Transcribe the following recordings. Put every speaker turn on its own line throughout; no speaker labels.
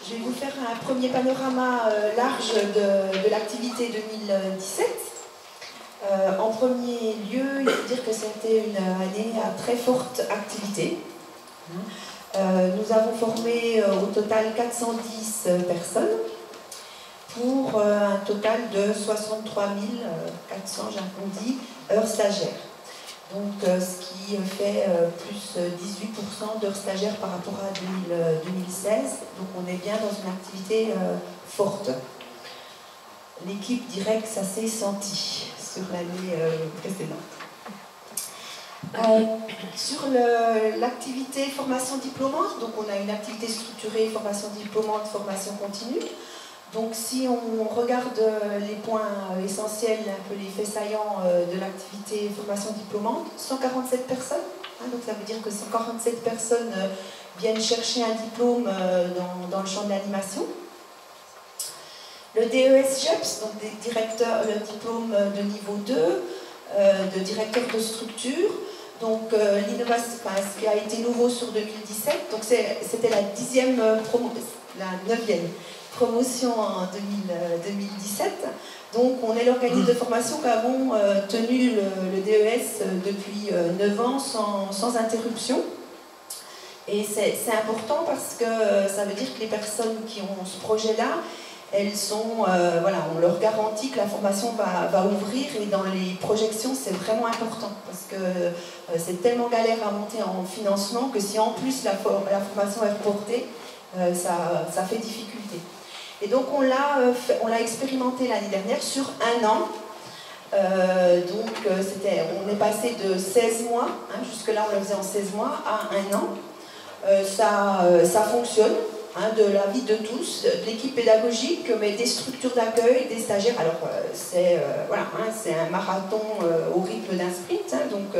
Je vais vous faire un premier panorama large de l'activité 2017. En premier lieu, il faut dire que c'était une année à très forte activité. Nous avons formé au total 410 personnes pour un total de 63 400, j'arrondis, heures stagiaires. Donc, ce qui fait plus 18% d'heures stagiaires par rapport à 2016. Donc, on est bien dans une activité forte. L'équipe dirait que ça s'est senti sur l'année précédente. Sur l'activité formation diplômante, donc on a une activité structurée, formation diplômante, formation continue. Donc si on regarde les points essentiels, un peu les faits saillants de l'activité formation diplômante, 147 personnes, donc ça veut dire que 147 personnes viennent chercher un diplôme dans le champ de l'animation. Le DES GEPS, donc des directeurs, le diplôme de niveau 2, de directeur de structure. Donc l'innovation, ce qui a été nouveau sur 2017, donc c'était la 10e la 9e promotion en 2017. Donc on est l'organisme de formation qui avons tenu le DES depuis 9 ans sans interruption. Et c'est important parce que ça veut dire que les personnes qui ont ce projet-là, elles sont, voilà, on leur garantit que la formation va ouvrir, et dans les projections c'est vraiment important parce que c'est tellement galère à monter en financement que si en plus la formation est reportée, ça fait difficulté. Et donc on l'a expérimenté l'année dernière sur un an. On est passé de 16 mois, jusque-là on le faisait en 16 mois, à un an. Ça fonctionne, de l'avis de tous, de l'équipe pédagogique, mais des structures d'accueil, des stagiaires. Alors c'est un marathon au rythme d'un sprint, donc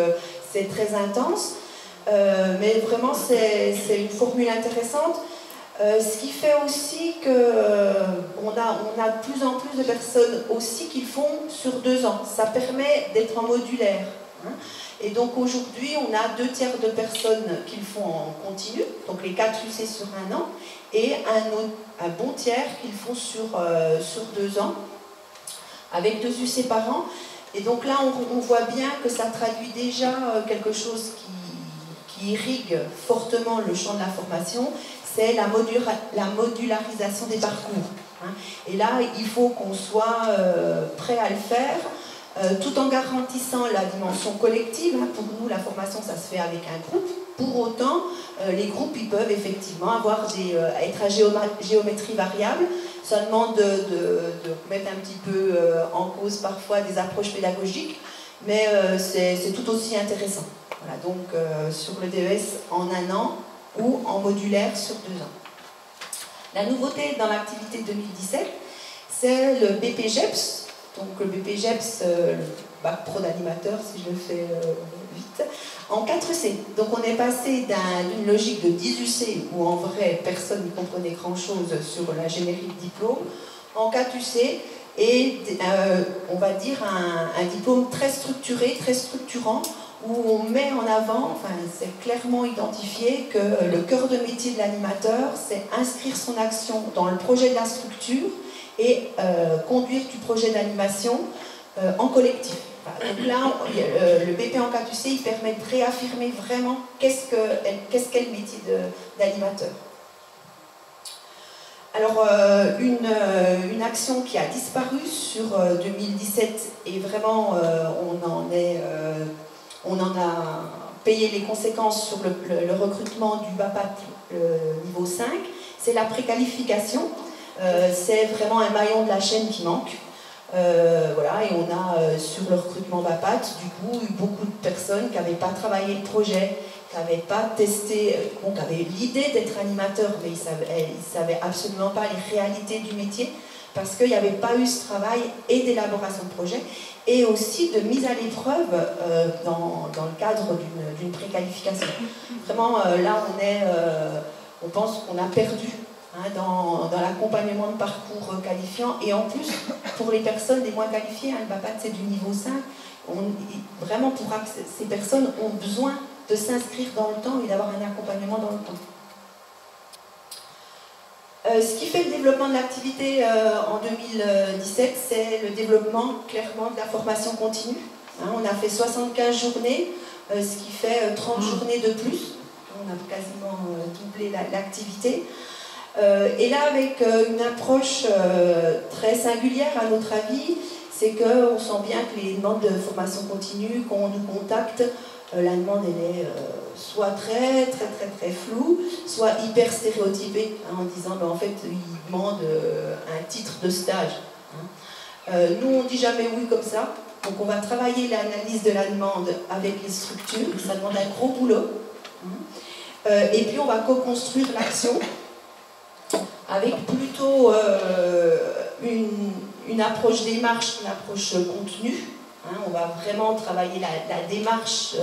c'est très intense, mais vraiment c'est une formule intéressante. Ce qui fait aussi qu'on a de plus en plus de personnes aussi qui le font sur 2 ans. Ça permet d'être en modulaire. Et donc aujourd'hui, on a 2/3 de personnes qui le font en continu, donc les 4 UC sur un an, et un bon tiers qui le font sur 2 ans, avec 2 UC par an. Et donc là, on voit bien que ça traduit déjà quelque chose qui irrigue fortement le champ de la formation, c'est la modularisation des parcours. Et là, il faut qu'on soit prêt à le faire, tout en garantissant la dimension collective. Pour nous, la formation, ça se fait avec un groupe. Pour autant, les groupes, ils peuvent effectivement être à géométrie variable. Ça demande de mettre un petit peu en cause parfois des approches pédagogiques, mais c'est tout aussi intéressant. Voilà, donc sur le DES en un an ou en modulaire sur 2 ans. La nouveauté dans l'activité 2017, c'est le BPGEPS. Donc le BPGEPS, le bac pro d'animateur, si je le fais vite, en 4C. Donc on est passé d'une logique de 10 UC, où en vrai personne ne comprenait grand-chose sur la générique diplôme, en 4 UC, et on va dire un diplôme très structuré, très structurant, où on met en avant, enfin c'est clairement identifié que le cœur de métier de l'animateur, c'est inscrire son action dans le projet de la structure et conduire du projet d'animation en collectif. Voilà. Donc là, le BP en 4UC, il permet de réaffirmer vraiment qu'est-ce qu'est le métier d'animateur. Alors, une action qui a disparu sur 2017, et vraiment on en a payé les conséquences sur le recrutement du BAPAT niveau 5, c'est la préqualification. C'est vraiment un maillon de la chaîne qui manque. Voilà, et on a sur le recrutement BAPAT, du coup, eu beaucoup de personnes qui n'avaient pas travaillé le projet, qui n'avaient pas testé, qui avaient l'idée d'être animateur, mais ils ne savaient absolument pas les réalités du métier, parce qu'il n'y avait pas eu ce travail et d'élaboration de projet, et aussi de mise à l'épreuve dans le cadre d'une préqualification. Vraiment, là, on pense qu'on a perdu dans l'accompagnement de parcours qualifiant, et en plus, pour les personnes les moins qualifiées, le BAPAT c'est du niveau 5, vraiment pour ces personnes ont besoin de s'inscrire dans le temps et d'avoir un accompagnement dans le temps. Ce qui fait le développement de l'activité en 2017, c'est le développement clairement de la formation continue. Hein, on a fait 75 journées, ce qui fait 30 journées de plus. On a quasiment doublé l'activité. Et là, avec une approche très singulière à notre avis, c'est qu'on sent bien que les demandes de formation continue, quand on nous contacte, la demande elle est soit très floue, soit hyper stéréotypée, hein, en disant ben, en fait ils demandent un titre de stage. Hein. Nous on dit jamais oui comme ça, donc on va travailler l'analyse de la demande avec les structures, ça demande un gros boulot. Hein. Et puis on va co-construire l'action avec plutôt une approche démarche, une approche contenu. Hein, on va vraiment travailler la démarche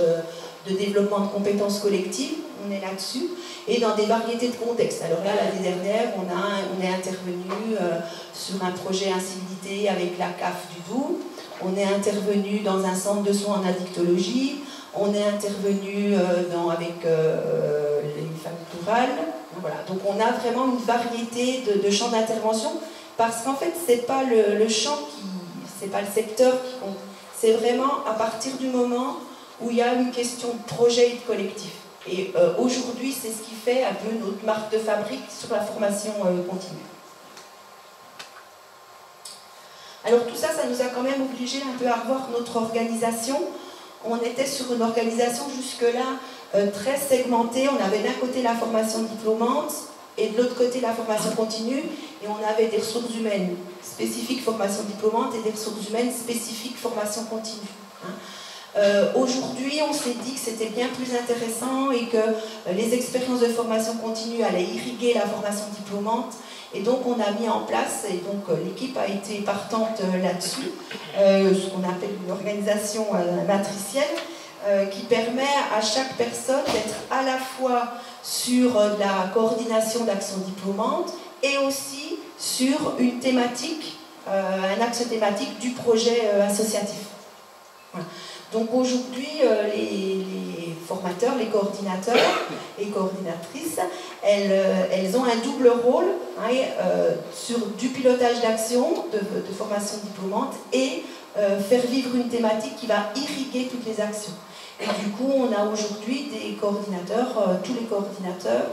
de développement de compétences collectives, on est là-dessus, et dans des variétés de contextes. Alors là, l'année dernière, on est intervenu sur un projet incivilité avec la CAF du Doubs, on est intervenu dans un centre de soins en addictologie, on est intervenu avec les familles rurales. Voilà. Donc on a vraiment une variété de champs d'intervention, parce qu'en fait, c'est pas le champ c'est pas le secteur qui compte. C'est vraiment à partir du moment où il y a une question de projet et de collectif. Et aujourd'hui, c'est ce qui fait un peu notre marque de fabrique sur la formation continue. Alors tout ça, ça nous a quand même obligé un peu à revoir notre organisation. On était sur une organisation jusque-là très segmentée. On avait d'un côté la formation diplômante et de l'autre côté la formation continue, et on avait des ressources humaines spécifiques formation diplômante et des ressources humaines spécifiques formation continue. Hein. Aujourd'hui, on s'est dit que c'était bien plus intéressant et que les expériences de formation continue allaient irriguer la formation diplômante, et donc on a mis en place, et donc l'équipe a été partante là-dessus, ce qu'on appelle une organisation matricielle, qui permet à chaque personne d'être à la fois sur la coordination d'action diplômante et aussi sur une thématique, un axe thématique du projet associatif. Voilà. Donc aujourd'hui, les formateurs, les coordinateurs et coordinatrices, elles ont un double rôle, hein, sur du pilotage d'action, de formation diplômante, et faire vivre une thématique qui va irriguer toutes les actions. Et du coup, on a aujourd'hui des coordinateurs, tous les coordinateurs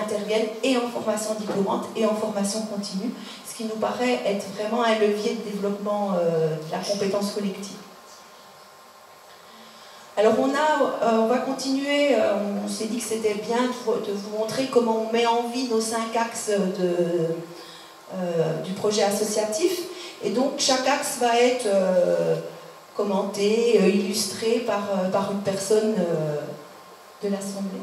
interviennent et en formation diplômante et en formation continue, ce qui nous paraît être vraiment un levier de développement de la compétence collective. Alors on va continuer, on s'est dit que c'était bien de vous montrer comment on met en vie nos 5 axes du projet associatif, et donc chaque axe va être commenté, illustré par une personne de l'Assemblée.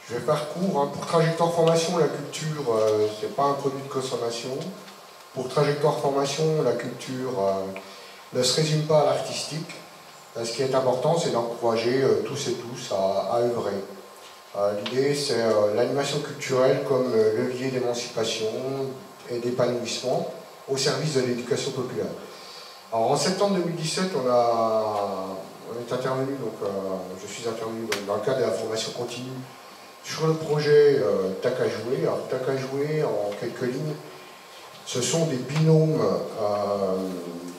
Je vais faire court. Hein. Pour Trajectoire Formation, la culture, ce n'est pas un produit de consommation. Pour Trajectoire Formation, la culture ne se résume pas à l'artistique. Ce qui est important, c'est d'encourager tous et tous à œuvrer. L'idée, c'est l'animation culturelle comme levier d'émancipation et d'épanouissement au service de l'éducation populaire. Alors, en septembre 2017, on est intervenu, je suis intervenu dans le cadre de la formation continue sur le projet TAC à jouer. Alors, TAC à jouer, en quelques lignes, ce sont des binômes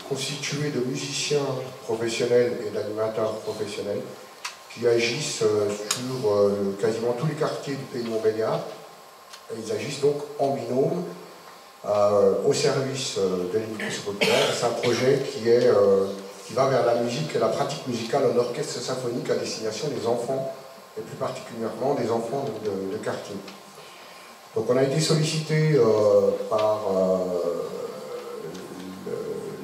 constitués de musiciens professionnels et d'animateurs professionnels qui agissent sur quasiment tous les quartiers du pays de Montbéliard. Ils agissent donc en binôme au service de l'éducation populaire. C'est un projet qui va vers la musique et la pratique musicale en orchestre symphonique à destination des enfants, et plus particulièrement des enfants de quartier. Donc on a été sollicité par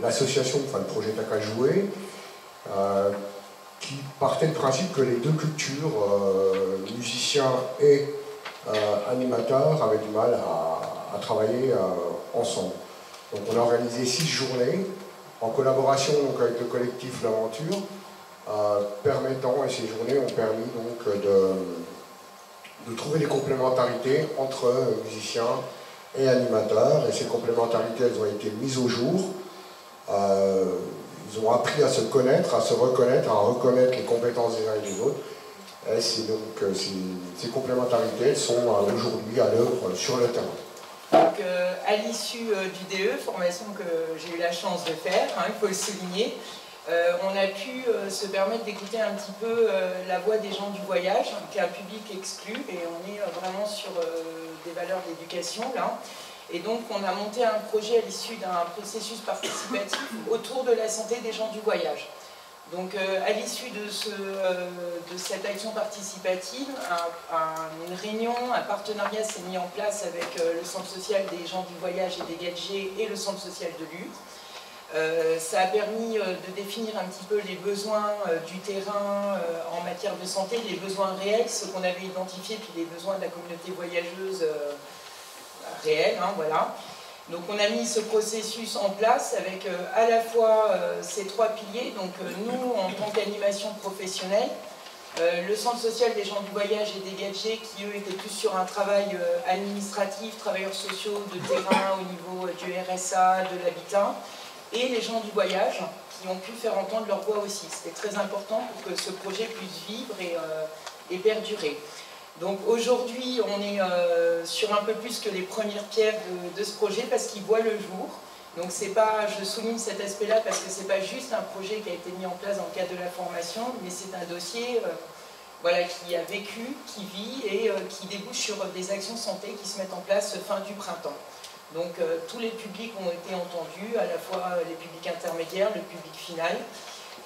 l'association, enfin le projet TAC à jouer, qui partait du principe que les deux cultures, musiciens et animateurs, avaient du mal à travailler ensemble. Donc on a organisé 6 journées en collaboration donc, avec le collectif L'Aventure, et ces journées ont permis donc de trouver des complémentarités entre musiciens et animateurs, et ces complémentarités elles ont été mises au jour. Ils ont appris à se connaître, à se reconnaître, à reconnaître les compétences des uns et des autres. Et c'est donc ces complémentarités sont aujourd'hui à l'œuvre sur le terrain.
Donc, à l'issue du DE, formation que j'ai eu la chance de faire, il faut le souligner, on a pu se permettre d'écouter un petit peu la voix des gens du voyage, qui est un public exclu, et on est vraiment sur des valeurs d'éducation là. Et donc on a monté un projet à l'issue d'un processus participatif autour de la santé des gens du voyage. Donc à l'issue de cette action participative, une réunion, un partenariat s'est mis en place avec le centre social des gens du voyage et des gadgets et le centre social de Lure. Ça a permis de définir un petit peu les besoins du terrain en matière de santé, les besoins réels, ceux qu'on avait identifiés, puis les besoins de la communauté voyageuse réels, voilà. Donc on a mis ce processus en place avec à la fois ces trois piliers, donc nous en tant qu'animation professionnelle, le centre social des gens du voyage et des gadgets qui eux étaient plus sur un travail administratif, travailleurs sociaux de terrain au niveau du RSA, de l'habitat, et les gens du voyage qui ont pu faire entendre leur voix aussi. C'était très important pour que ce projet puisse vivre et perdurer. Donc aujourd'hui, on est sur un peu plus que les premières pierres de ce projet parce qu'il voit le jour. Donc c'est pas, je souligne cet aspect-là parce que c'est pas juste un projet qui a été mis en place dans le cadre de la formation, mais c'est un dossier voilà, qui a vécu, qui vit et qui débouche sur des actions santé qui se mettent en place fin du printemps. Donc tous les publics ont été entendus, à la fois les publics intermédiaires, le public final,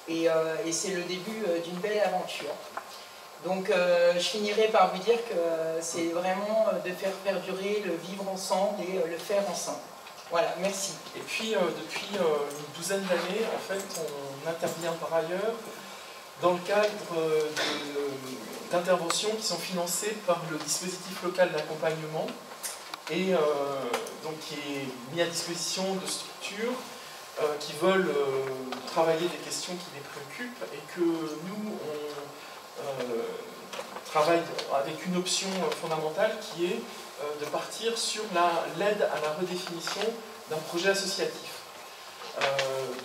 et c'est le début d'une belle aventure. Donc je finirai par vous dire que c'est vraiment de faire perdurer le vivre ensemble et le faire ensemble. Voilà, merci.
Et puis depuis une douzaine d'années, en fait, on intervient par ailleurs dans le cadre d'interventions qui sont financées par le dispositif local d'accompagnement et donc qui est mis à disposition de structures qui veulent travailler des questions qui les préoccupent et que nous, on travaille avec une option fondamentale qui est de partir sur l'aide à la redéfinition d'un projet associatif.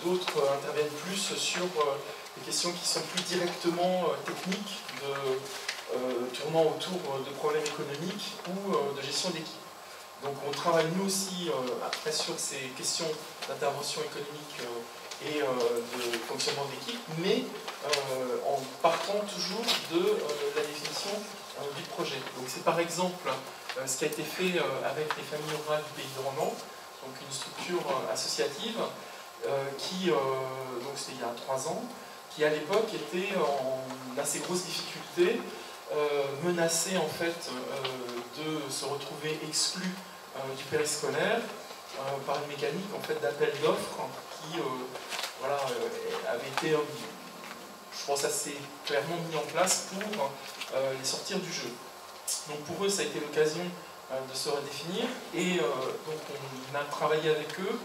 D'autres interviennent plus sur des questions qui sont plus directement techniques, tournant autour de problèmes économiques ou de gestion d'équipe. Donc on travaille nous aussi après sur ces questions d'intervention économique et de fonctionnement d'équipe, mais en partant toujours de la définition du projet. Donc c'est par exemple ce qui a été fait avec les familles rurales du Pays de Romans, donc une structure associative qui, donc c'était il y a 3 ans, qui à l'époque était en assez grosse difficulté, menacée en fait de se retrouver exclue du périscolaire par une mécanique en fait d'appel d'offres qui voilà, avait été, je pense, assez clairement mis en place pour les sortir du jeu. Donc pour eux, ça a été l'occasion de se redéfinir et donc on a travaillé avec eux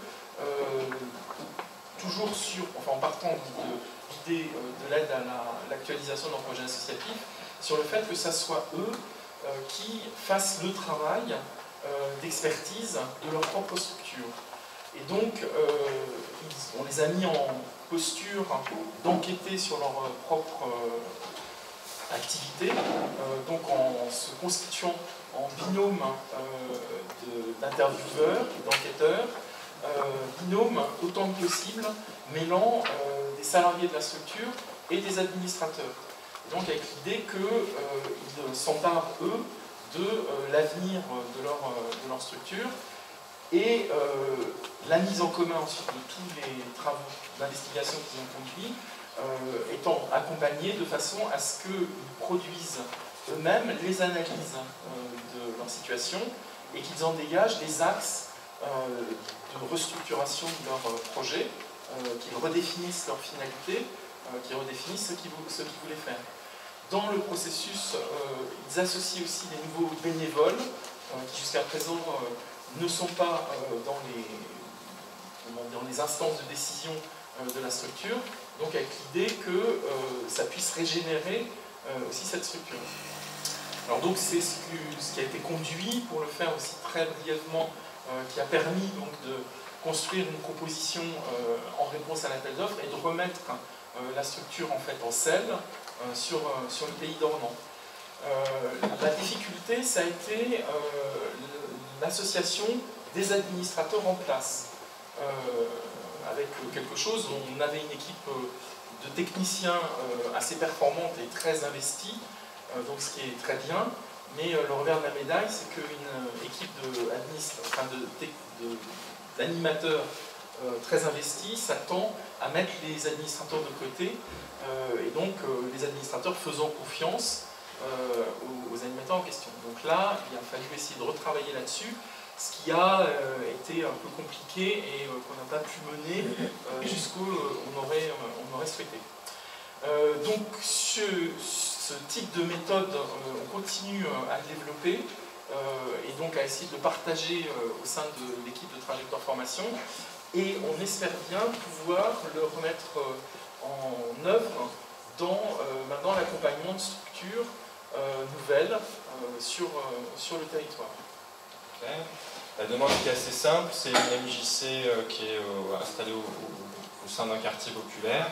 toujours sur, enfin en partant de l'idée de l'aide à l'actualisation d'un projet associatif, sur le fait que ça soit eux qui fassent le travail d'expertise de leur propre structure. Et donc, on les a mis en posture d'enquêter sur leur propre activité, donc en se constituant en binôme d'intervieweurs, d'enquêteurs, binôme autant que possible, mêlant des salariés de la structure et des administrateurs. Et donc avec l'idée qu'ils s'emparent, eux, de l'avenir de leur structure et la mise en commun ensuite de tous les travaux d'investigation qu'ils ont conduits, étant accompagnés de façon à ce qu'ils produisent eux-mêmes les analyses de leur situation et qu'ils en dégagent les axes de restructuration de leur projet, qu'ils redéfinissent leur finalité, qu'ils redéfinissent ce qu'ils voulaient faire. Dans le processus, ils associent aussi des nouveaux bénévoles qui jusqu'à présent ne sont pas dans les instances de décision de la structure, donc avec l'idée que ça puisse régénérer aussi cette structure. Alors donc c'est ce qui a été conduit, pour le faire aussi très brièvement, qui a permis donc construire une proposition en réponse à l'appel d'offres et de remettre la structure en fait en selle sur le pays dormant. La difficulté, ça a été l'association des administrateurs en place, avec quelque chose où on avait une équipe de techniciens assez performante et très investie, donc ce qui est très bien, mais le revers de la médaille, c'est qu'une équipe d'animateurs très investis s'attend à mettre les administrateurs de côté, et donc les administrateurs faisant confiance aux animateurs en question. Donc là, il a fallu essayer de retravailler là-dessus, ce qui a été un peu compliqué et qu'on n'a pas pu mener jusqu'où on aurait souhaité. Donc ce type de méthode, on continue à le développer et donc à essayer de le partager au sein de l'équipe de Trajectoire Formation, et on espère bien pouvoir le remettre en œuvre dans maintenant l'accompagnement de structures nouvelles sur le territoire.
Okay. La demande est assez simple, c'est une MJC qui est installée au sein d'un quartier populaire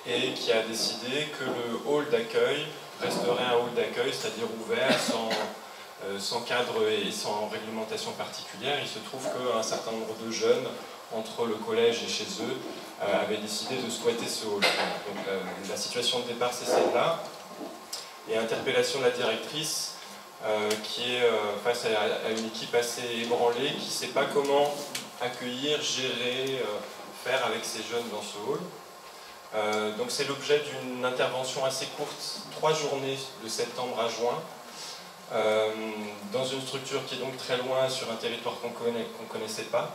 et qui a décidé que le hall d'accueil resterait un hall d'accueil, c'est-à-dire ouvert, sans cadre et sans réglementation particulière. Il se trouve qu'un certain nombre de jeunes, entre le collège et chez eux, avaient décidé de squatter ce hall. Donc la situation de départ, c'est celle-là. Et interpellation de la directrice, qui est face à une équipe assez ébranlée, qui ne sait pas comment accueillir, gérer, faire avec ces jeunes dans ce hall. Donc c'est l'objet d'une intervention assez courte, 3 journées de septembre à juin, dans une structure qui est donc très loin, sur un territoire qu'on ne connaissait pas.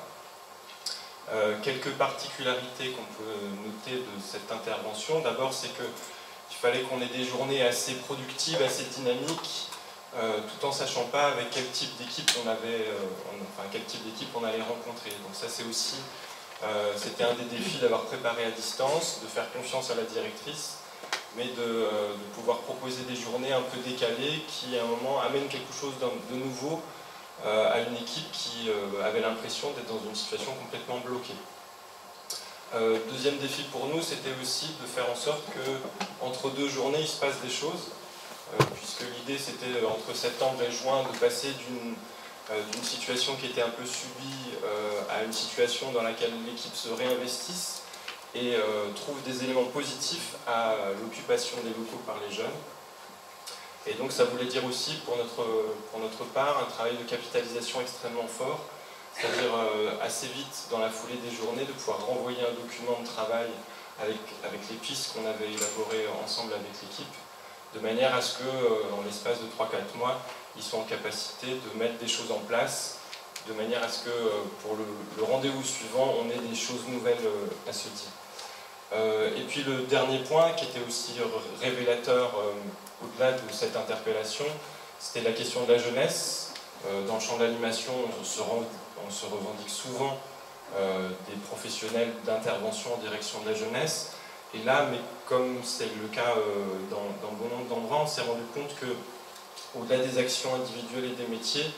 Quelques particularités qu'on peut noter de cette intervention. D'abord, c'est qu'il fallait qu'on ait des journées assez productives, assez dynamiques, tout en sachant pas avec quel type d'équipe on allait rencontrer. Donc ça, c'est aussi, c'était un des défis d'avoir préparé à distance, de faire confiance à la directrice, mais de pouvoir proposer des journées un peu décalées qui, à un moment, amènent quelque chose de nouveau à une équipe qui avait l'impression d'être dans une situation complètement bloquée. Deuxième défi pour nous, c'était aussi de faire en sorte qu'entre 2 journées, il se passe des choses, puisque l'idée c'était entre septembre et juin de passer d'une situation qui était un peu subie à une situation dans laquelle l'équipe se réinvestisse et trouve des éléments positifs à l'occupation des locaux par les jeunes. Et donc ça voulait dire aussi pour notre part un travail de capitalisation extrêmement fort, c'est-à-dire assez vite dans la foulée des journées de pouvoir renvoyer un document de travail avec les pistes qu'on avait élaborées ensemble avec l'équipe, de manière à ce que dans l'espace de 3-4 mois, ils soient en capacité de mettre des choses en place, de manière à ce que pour le rendez-vous suivant, on ait des choses nouvelles à se dire. Et puis le dernier point qui était aussi révélateur au-delà de cette interpellation, c'était la question de la jeunesse. Dans le champ de l'animation, on se revendique souvent des professionnels d'intervention en direction de la jeunesse. Et là, mais comme c'est le cas dans bon nombre d'endroits, on s'est rendu compte qu'au-delà des actions individuelles et des métiers,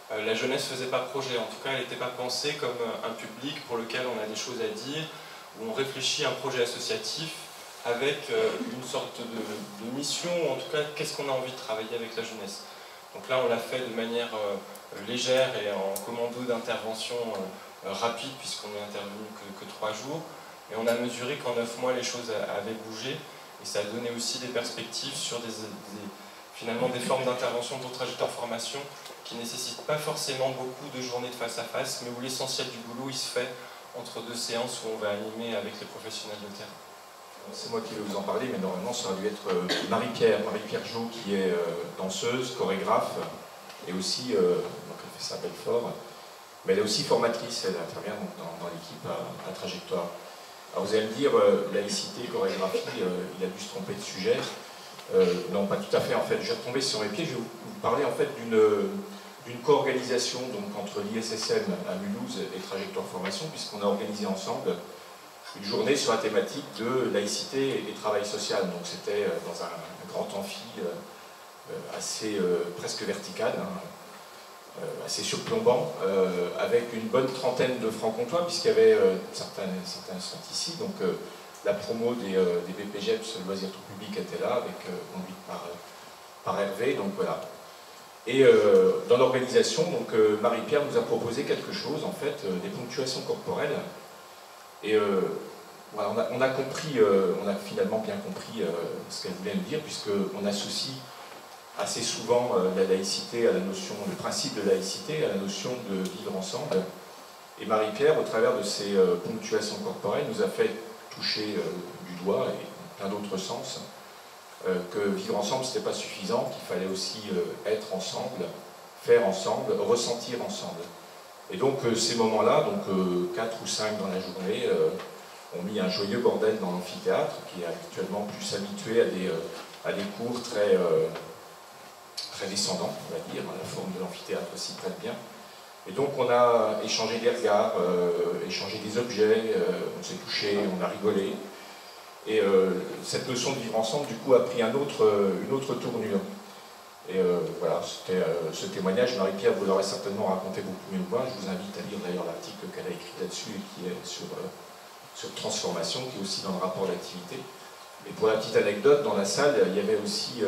la jeunesse ne faisait pas projet. En tout cas, elle n'était pas pensée comme un public pour lequel on a des choses à dire, où on réfléchit à un projet associatif avec une sorte de mission, ou en tout cas, qu'est-ce qu'on a envie de travailler avec la jeunesse. Donc là, on l'a fait de manière légère et en commando d'intervention rapide, puisqu'on n'est intervenu que 3 jours. Et on a mesuré qu'en 9 mois, les choses avaient bougé, et ça a donné aussi des perspectives sur finalement des formes d'intervention pour Trajectoire Formation qui ne nécessitent pas forcément beaucoup de journées de face à face, mais où l'essentiel du boulot, il se fait entre 2 séances où on va animer avec les professionnels de terrain.
C'est moi qui vais vous en parler, mais normalement ça aurait dû être Marie-Pierre Jo, qui est danseuse, chorégraphe, et aussi, donc elle fait ça à Belfort, mais elle est aussi formatrice, elle intervient dans l'équipe à Trajectoire. Alors vous allez me dire, laïcité, chorégraphie, il a dû se tromper de sujet. Non, pas tout à fait, en fait, je vais retomber sur mes pieds, je vais vous parler en fait d'une co-organisation entre l'ISSM à Mulhouse et Trajectoire Formation, puisqu'on a organisé ensemble une journée sur la thématique de laïcité et travail social. Donc c'était dans un grand amphi assez presque vertical, hein, assez surplombant, avec une bonne trentaine de francs-comtois, puisqu'il y avait certains sont ici, donc la promo des BPGEPS Loisirs Tout Public était là, conduite par Hervé, donc voilà. Et dans l'organisation, Marie-Pierre nous a proposé quelque chose, en fait, des ponctuations corporelles. Et voilà, on a finalement bien compris ce qu'elle voulait nous dire, puisqu'on associe assez souvent la laïcité à la notion, le principe de laïcité à la notion de vivre ensemble. Et Marie-Pierre, au travers de ces ponctuations corporelles, nous a fait toucher du doigt, et plein d'autres sens, que vivre ensemble, ce n'était pas suffisant, qu'il fallait aussi être ensemble, faire ensemble, ressentir ensemble. Et donc ces moments-là, 4 ou 5 dans la journée, ont mis un joyeux bordel dans l'amphithéâtre, qui est actuellement plus habitué à des cours très descendants, on va dire. La forme de l'amphithéâtre aussi très bien. Et donc on a échangé des regards, échangé des objets, on s'est touché, on a rigolé. Et cette notion de vivre ensemble, du coup, a pris une autre tournure. Et voilà, c'était ce témoignage. Marie-Pierre vous l'aurez certainement raconté beaucoup mieux que moi. Je vous invite à lire d'ailleurs l'article qu'elle a écrit là-dessus et qui est sur transformation, qui est aussi dans le rapport d'activité. Et pour la petite anecdote, dans la salle, il y avait aussi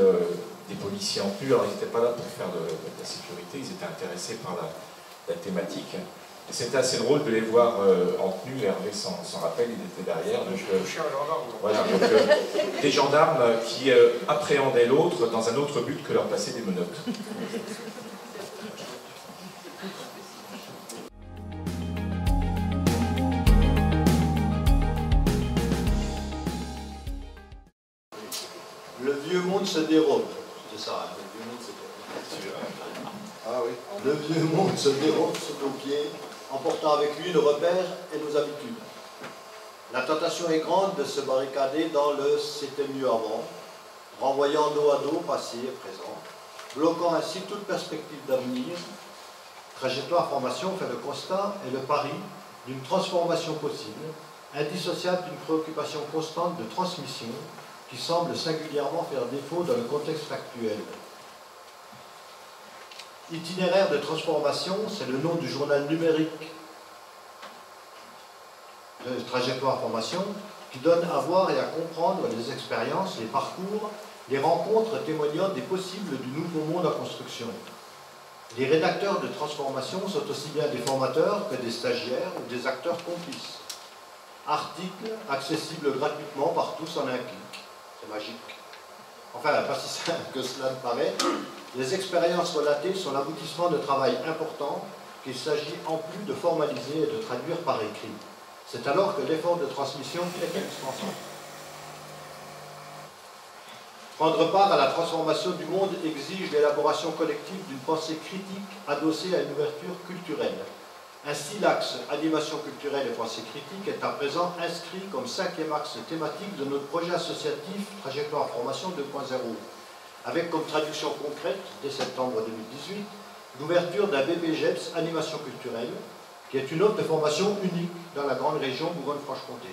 des policiers en tenue. Alors ils n'étaient pas là pour faire de la sécurité, ils étaient intéressés par la thématique. C'était assez drôle de les voir en tenue. Hervé s'en rappelle, il était derrière. Donc, voilà, des gendarmes qui appréhendaient l'autre dans un autre but que leur passer des menottes.
Le vieux monde se dérobe. C'est ça, le vieux monde se dérobe. Ah oui. Le vieux monde se dérobe sous nos pieds, emportant avec lui nos repères et nos habitudes. La tentation est grande de se barricader dans le « c'était mieux avant », renvoyant dos à dos passé et présent, bloquant ainsi toute perspective d'avenir. Trajectoire Formation fait le constat et le pari d'une transformation possible, indissociable d'une préoccupation constante de transmission qui semble singulièrement faire défaut dans le contexte actuel. Itinéraire de transformation, c'est le nom du journal numérique de Trajectoire Formation, qui donne à voir et à comprendre les expériences, les parcours, les rencontres témoignant des possibles du nouveau monde en construction. Les rédacteurs de transformation sont aussi bien des formateurs que des stagiaires ou des acteurs complices. Articles accessibles gratuitement par tous en un clic. C'est magique. Enfin, pas si simple que cela ne paraît. Les expériences relatées sont l'aboutissement de travail important qu'il s'agit en plus de formaliser et de traduire par écrit. C'est alors que l'effort de transmission est indispensable. Prendre part à la transformation du monde exige l'élaboration collective d'une pensée critique adossée à une ouverture culturelle. Ainsi, l'axe animation culturelle et pensée critique est à présent inscrit comme 5e axe thématique de notre projet associatif Trajectoire Formation 2.0, avec comme traduction concrète, dès septembre 2018, l'ouverture d'un BPGEPS animation culturelle, qui est une offre de formation unique dans la grande région Bourgogne-Franche-Comté.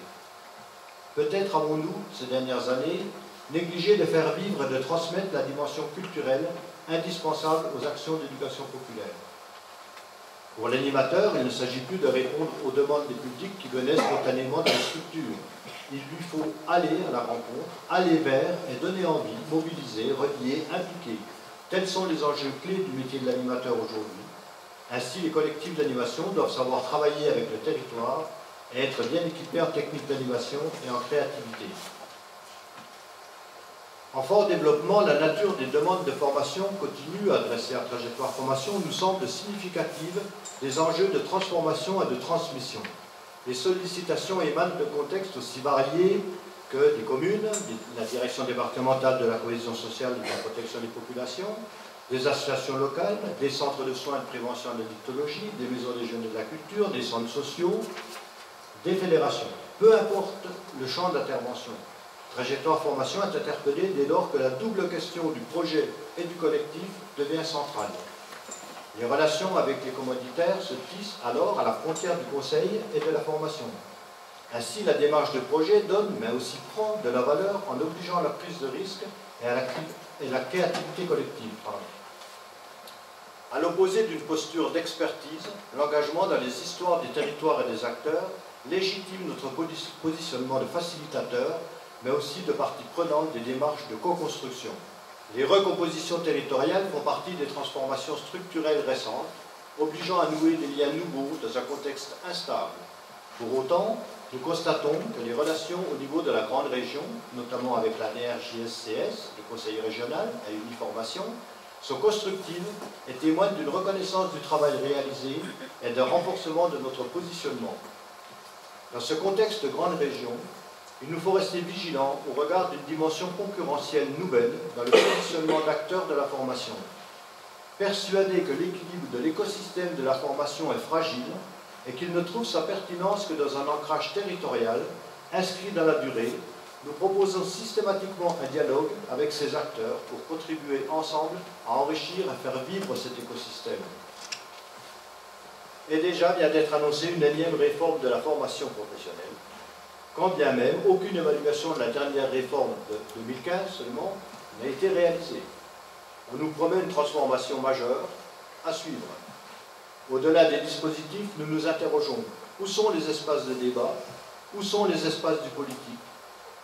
Peut-être avons-nous, ces dernières années, négligé de faire vivre et de transmettre la dimension culturelle indispensable aux actions d'éducation populaire. Pour l'animateur, il ne s'agit plus de répondre aux demandes des publics qui venaient spontanément dans les structures. Il lui faut aller à la rencontre, aller vers et donner envie, mobiliser, relier, impliquer. Tels sont les enjeux clés du métier de l'animateur aujourd'hui. Ainsi, les collectifs d'animation doivent savoir travailler avec le territoire et être bien équipés en technique d'animation et en créativité. En fort développement, la nature des demandes de formation continue adressées à Trajectoire Formation nous semble significative des enjeux de transformation et de transmission. Les sollicitations émanent de contextes aussi variés que des communes, la direction départementale de la cohésion sociale et de la protection des populations, des associations locales, des centres de soins et de prévention de l'addictologie, des maisons des jeunes et de la culture, des centres sociaux, des fédérations. Peu importe le champ d'intervention. Trajectoire Formation est interpellée dès lors que la double question du projet et du collectif devient centrale. Les relations avec les commanditaires se tissent alors à la frontière du conseil et de la formation. Ainsi, la démarche de projet donne, mais aussi prend de la valeur en obligeant à la prise de risque et à la créativité collective. À l'opposé d'une posture d'expertise, l'engagement dans les histoires des territoires et des acteurs légitime notre positionnement de facilitateur, mais aussi de partie prenante des démarches de co-construction. Les recompositions territoriales font partie des transformations structurelles récentes, obligeant à nouer des liens nouveaux dans un contexte instable. Pour autant, nous constatons que les relations au niveau de la grande région, notamment avec la NER-JSCS, le Conseil régional à Uniformation, sont constructives et témoignent d'une reconnaissance du travail réalisé et d'un renforcement de notre positionnement. Dans ce contexte de grande région, il nous faut rester vigilants au regard d'une dimension concurrentielle nouvelle dans le positionnement d'acteurs de la formation. Persuadés que l'équilibre de l'écosystème de la formation est fragile et qu'il ne trouve sa pertinence que dans un ancrage territorial inscrit dans la durée, nous proposons systématiquement un dialogue avec ces acteurs pour contribuer ensemble à enrichir et faire vivre cet écosystème. Et déjà vient d'être annoncée une énième réforme de la formation professionnelle, quand bien même aucune évaluation de la dernière réforme de 2015 seulement n'a été réalisée. On nous promet une transformation majeure à suivre. Au-delà des dispositifs, nous nous interrogeons. Où sont les espaces de débat? Où sont les espaces du politique?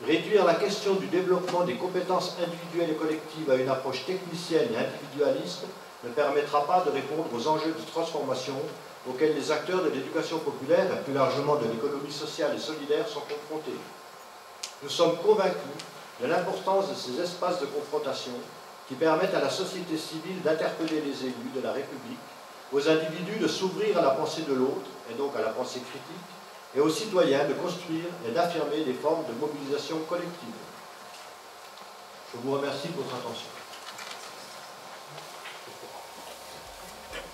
Réduire la question du développement des compétences individuelles et collectives à une approche technicienne et individualiste ne permettra pas de répondre aux enjeux de transformation auxquels les acteurs de l'éducation populaire et plus largement de l'économie sociale et solidaire sont confrontés. Nous sommes convaincus de l'importance de ces espaces de confrontation qui permettent à la société civile d'interpeller les élus de la République, aux individus de s'ouvrir à la pensée de l'autre, et donc à la pensée critique, et aux citoyens de construire et d'affirmer des formes de mobilisation collective. Je vous remercie de votre attention.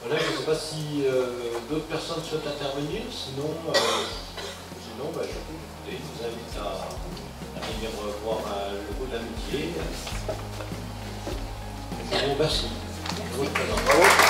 Voilà, je ne sais pas si d'autres personnes souhaitent intervenir, sinon je vous invite à venir voir le goût de l'amitié. Je vous remercie.
Bravo.